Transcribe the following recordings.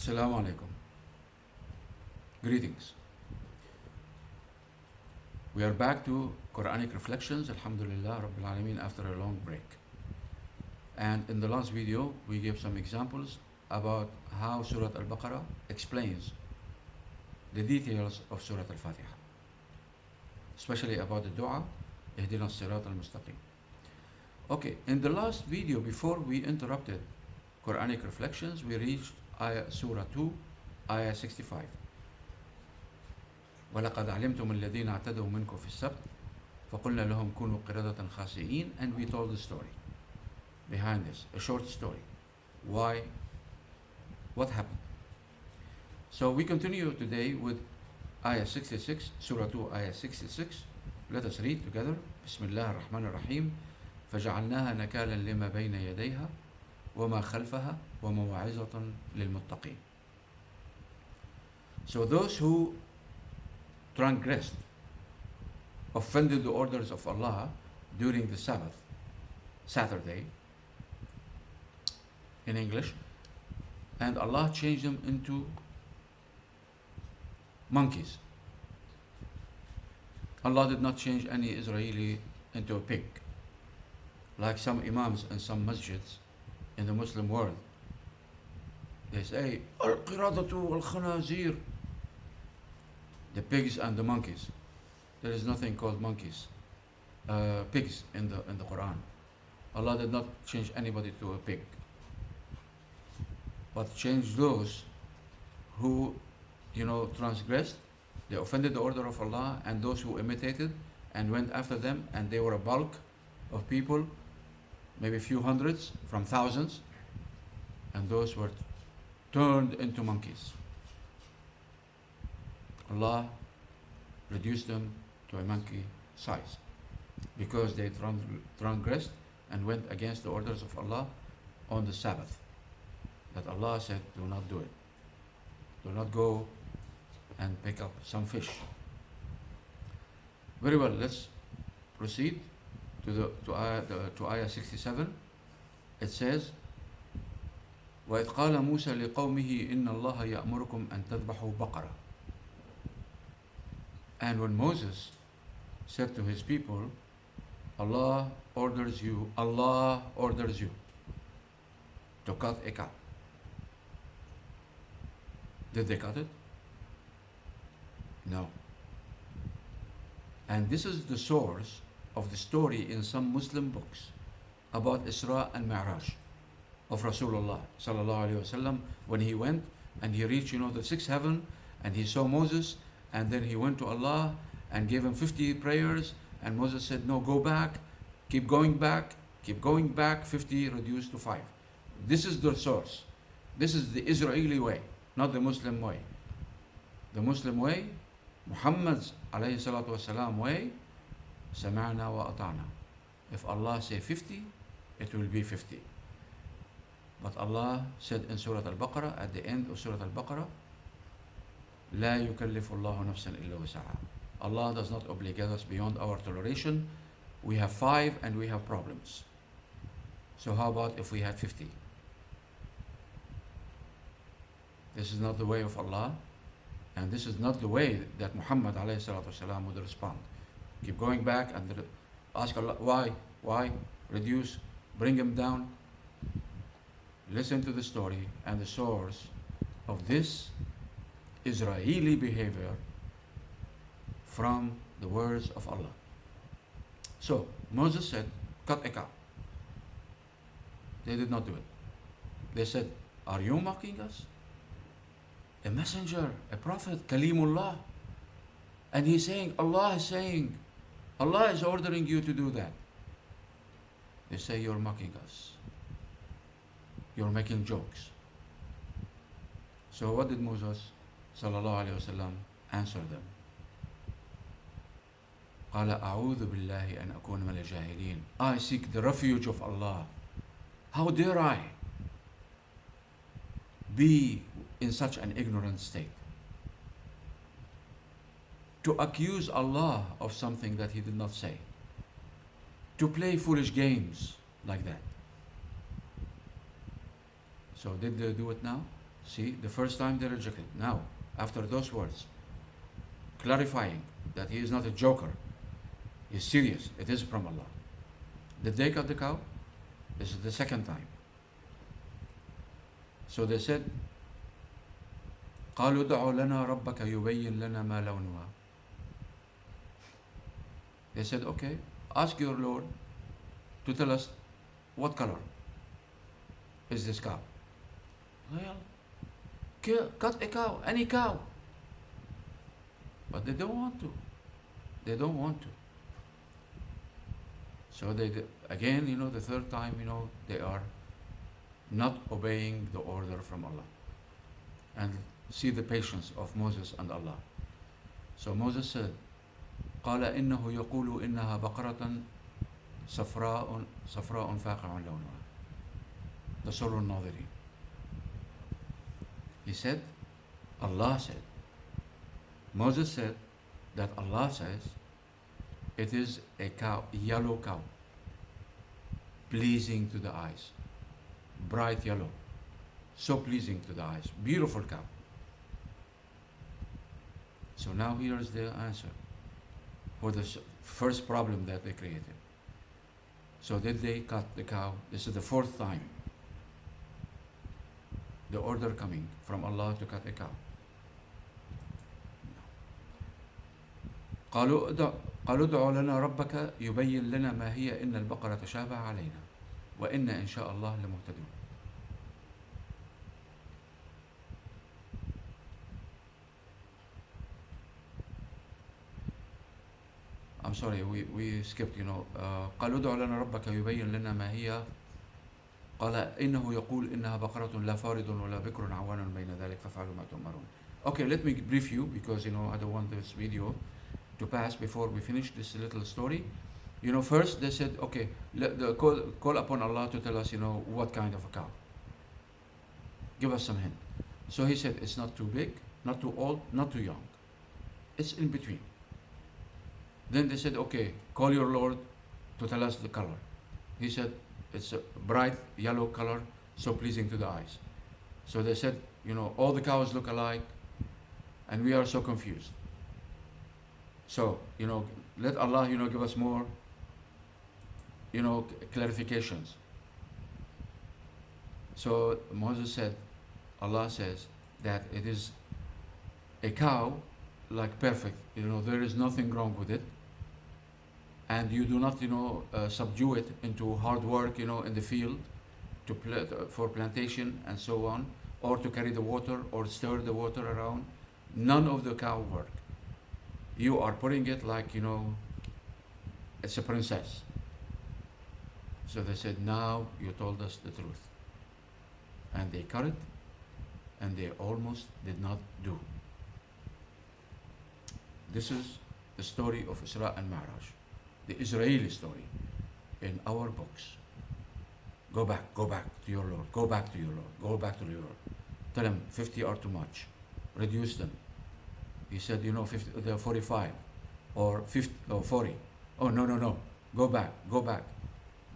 Assalamu alaikum. Greetings. We are back to Qur'anic Reflections, Alhamdulillah Rabbil Alameen, after a long break. And in the last video, we gave some examples about how Surah Al-Baqarah explains the details of Surah Al-Fatiha, especially about the dua, Ihdina as-Sirat al-Mustaqim. Okay, in the last video, before we interrupted Qur'anic Reflections, we reached Surah 2, Ayah 65. وَلَقَدْ عَلِمْتُمُ الَّذِينَ اعْتَدَوْا مِنْكُمْ فِي السَّبْتِ فَقُلْنَا لَهُمْ كُونُوا قِرَدَةً خَاسِئِينَ, and we told the story behind this, a short story. Why? What happened? So we continue today with Ayah 66, Surah 2, Ayah 66. Let us read together. بسم الله الرحمن الرحيم. فجعلناها نكالا لما بين يديها وما خلفها وموعظة للمتقين. So those who transgressed, offended the orders of Allah during the Sabbath, Saturday in English, and Allah changed them into monkeys. Allah did not change any Israeli into a pig, like some imams and some masjids in the Muslim world. They say, Al-Qiradatu wal-Khanazir, the pigs and the monkeys. There is nothing called monkeys, pigs in the Quran. Allah did not change anybody to a pig, but changed those who, transgressed. They offended the order of Allah, and those who imitated and went after them, and they were a bulk of people, maybe a few hundreds from thousands, and those were turned into monkeys. Allah reduced them to a monkey size because they transgressed and went against the orders of Allah on the Sabbath. That Allah said, do not do it. Do not go and pick up some fish. Very well, let's proceed to Ayah 67. It says, وَإِذْ قَالَ مُوسَى لِقَوْمِهِ إِنَّ اللَّهَ يَأْمُرُكُمْ أَن تَذْبَحُوا بَقَرَةً. And when Moses said to his people, Allah orders you to cut a cow. Did they cut it? No. And this is the source of the story in some Muslim books about Isra and Mi'raj of Rasulullah sallallahu alaihi wasallam, when he went and he reached, the sixth heaven, and he saw Moses, and then he went to Allah and gave him 50 prayers, and Moses said, no, go back, keep going back, 50 reduced to 5. This is the source. This is the Israeli way, not the Muslim way. The Muslim way, Muhammad's alayhi salatu wasalam way, سمعنا وأطعنا. If Allah say 50, it will be 50. But Allah said in Surah Al-Baqarah, at the end of Surah Al-Baqarah, لا يكلف الله نفسا إلا وسعها. Allah does not obligate us beyond our toleration. We have 5 and we have problems. So how about if we had 50? This is not the way of Allah, and this is not the way that Muhammad alayhi salatu wasalam would respond. Keep going back and ask Allah, why, reduce, bring him down. Listen to the story and the source of this Israeli behavior from the words of Allah. So Moses said, cut a cow. They did not do it. They said, are you mocking us? A messenger, a prophet, Kalimullah. And he's saying, Allah is ordering you to do that. They say, you're mocking us. You're making jokes. So what did Moses sallallahu alayhi wasallam answer them? قال أعوذ بالله أن أكون من الجاهلين. I seek the refuge of Allah. How dare I be in such an ignorant state? To accuse Allah of something that He did not say. To play foolish games like that. So did they do it now? See, the first time they rejected. Now, after those words, clarifying that he is not a joker, he's serious, it is from Allah. Did they cut the cow? This is the second time. So they said, قالوا ادع لنا ربك يبين لنا ما لونها. They said, okay, ask your Lord to tell us what color is this cow. Well, cut a cow, any cow. But they don't want to. They don't want to. So they, again, the third time, they are not obeying the order from Allah. And see the patience of Moses and Allah. So Moses said, قال إنه يقول إنها بقرة صفراء فاقع لونها تسر الناظرين. He said, Allah said, Moses said that Allah says it is a cow, yellow cow, pleasing to the eyes, bright yellow, so pleasing to the eyes, beautiful cow. So now here is the answer for the first problem that they created. So did they cut the cow? This is the fourth time. The order coming from Allah to cut a cow. قالوا ادع لنا ربك يبين لنا ما هي إن البقرة تشابه علينا وإن إن شاء الله لمهتدون. I'm sorry, we skipped, قالوا ادع لنا ربك يبين لنا ما هي قال إنه يقول إنها بقرة لا فارض ولا بكر عوان بين ذلك فافعلوا ما تؤمرون. Okay, let me brief you because I don't want this video to pass before we finish this little story. First they said, okay, call upon Allah to tell us, what kind of a cow. Give us some hint. So he said, it's not too big, not too old, not too young. It's in between. Then they said, okay, call your Lord to tell us the color. He said, it's a bright yellow color, so pleasing to the eyes. So they said, all the cows look alike, and we are so confused. So, let Allah, give us more, clarifications. So Moses said, Allah says that it is a cow like perfect, there is nothing wrong with it. And you do not, subdue it into hard work, in the field for plantation and so on, or to carry the water or stir the water around. None of the cow work. You are putting it like, it's a princess. So they said, now you told us the truth. And they cut it, and they almost did not do. This is the story of Isra and Mi'raj, the Israeli story in our books. Go back to your Lord, go back to your Lord, go back to your Lord. Tell him 50 are too much, reduce them. He said, 50, they're 45 or 50 or 40. Oh, no, go back.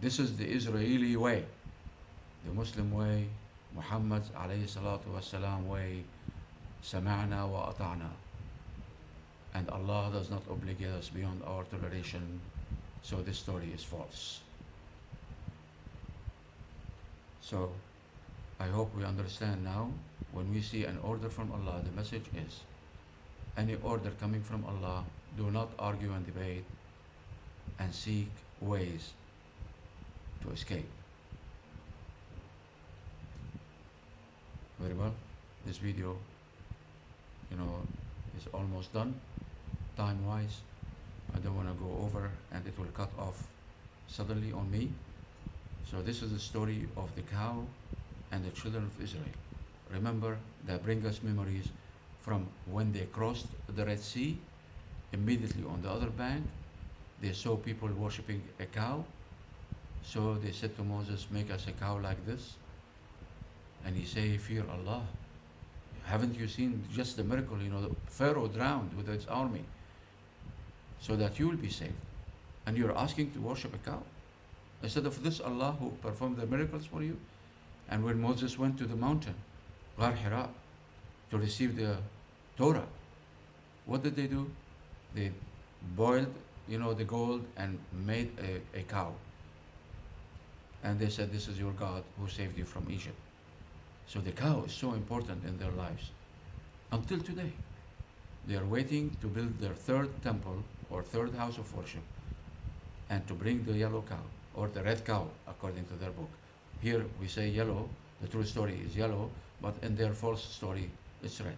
This is the Israeli way, the Muslim way, Muhammad alayhi salatu wasalam way, sama'na wa ata'na. And Allah does not obligate us beyond our toleration, so this story is false. So, I hope we understand now, when we see an order from Allah, the message is, any order coming from Allah, do not argue and debate, and seek ways to escape. Very well, this video, is almost done. Time-wise, I don't want to go over and it will cut off suddenly on me. So this is the story of the cow and the children of Israel. Remember, that bring us memories from when they crossed the Red Sea. Immediately on the other bank, they saw people worshipping a cow. So they said to Moses, make us a cow like this. And he said, fear Allah. Haven't you seen just the miracle? Pharaoh drowned with its army, so that you will be saved. And you're asking to worship a cow? Instead of this Allah who performed the miracles for you. And when Moses went to the mountain, Ghar Hira to receive the Torah. What did they do? They boiled, the gold and made a cow. And they said, this is your God who saved you from Egypt. So the cow is so important in their lives. Until today, they are waiting to build their third temple or third house of worship and to bring the yellow cow or the red cow according to their book. Here we say yellow, the true story is yellow, but in their false story it's red.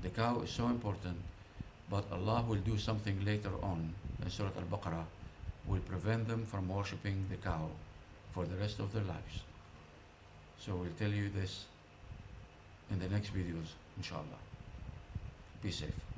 The cow is so important, but Allah will do something later on in Surah Al-Baqarah, will prevent them from worshipping the cow for the rest of their lives. So we'll tell you this in the next videos, inshallah. Be safe.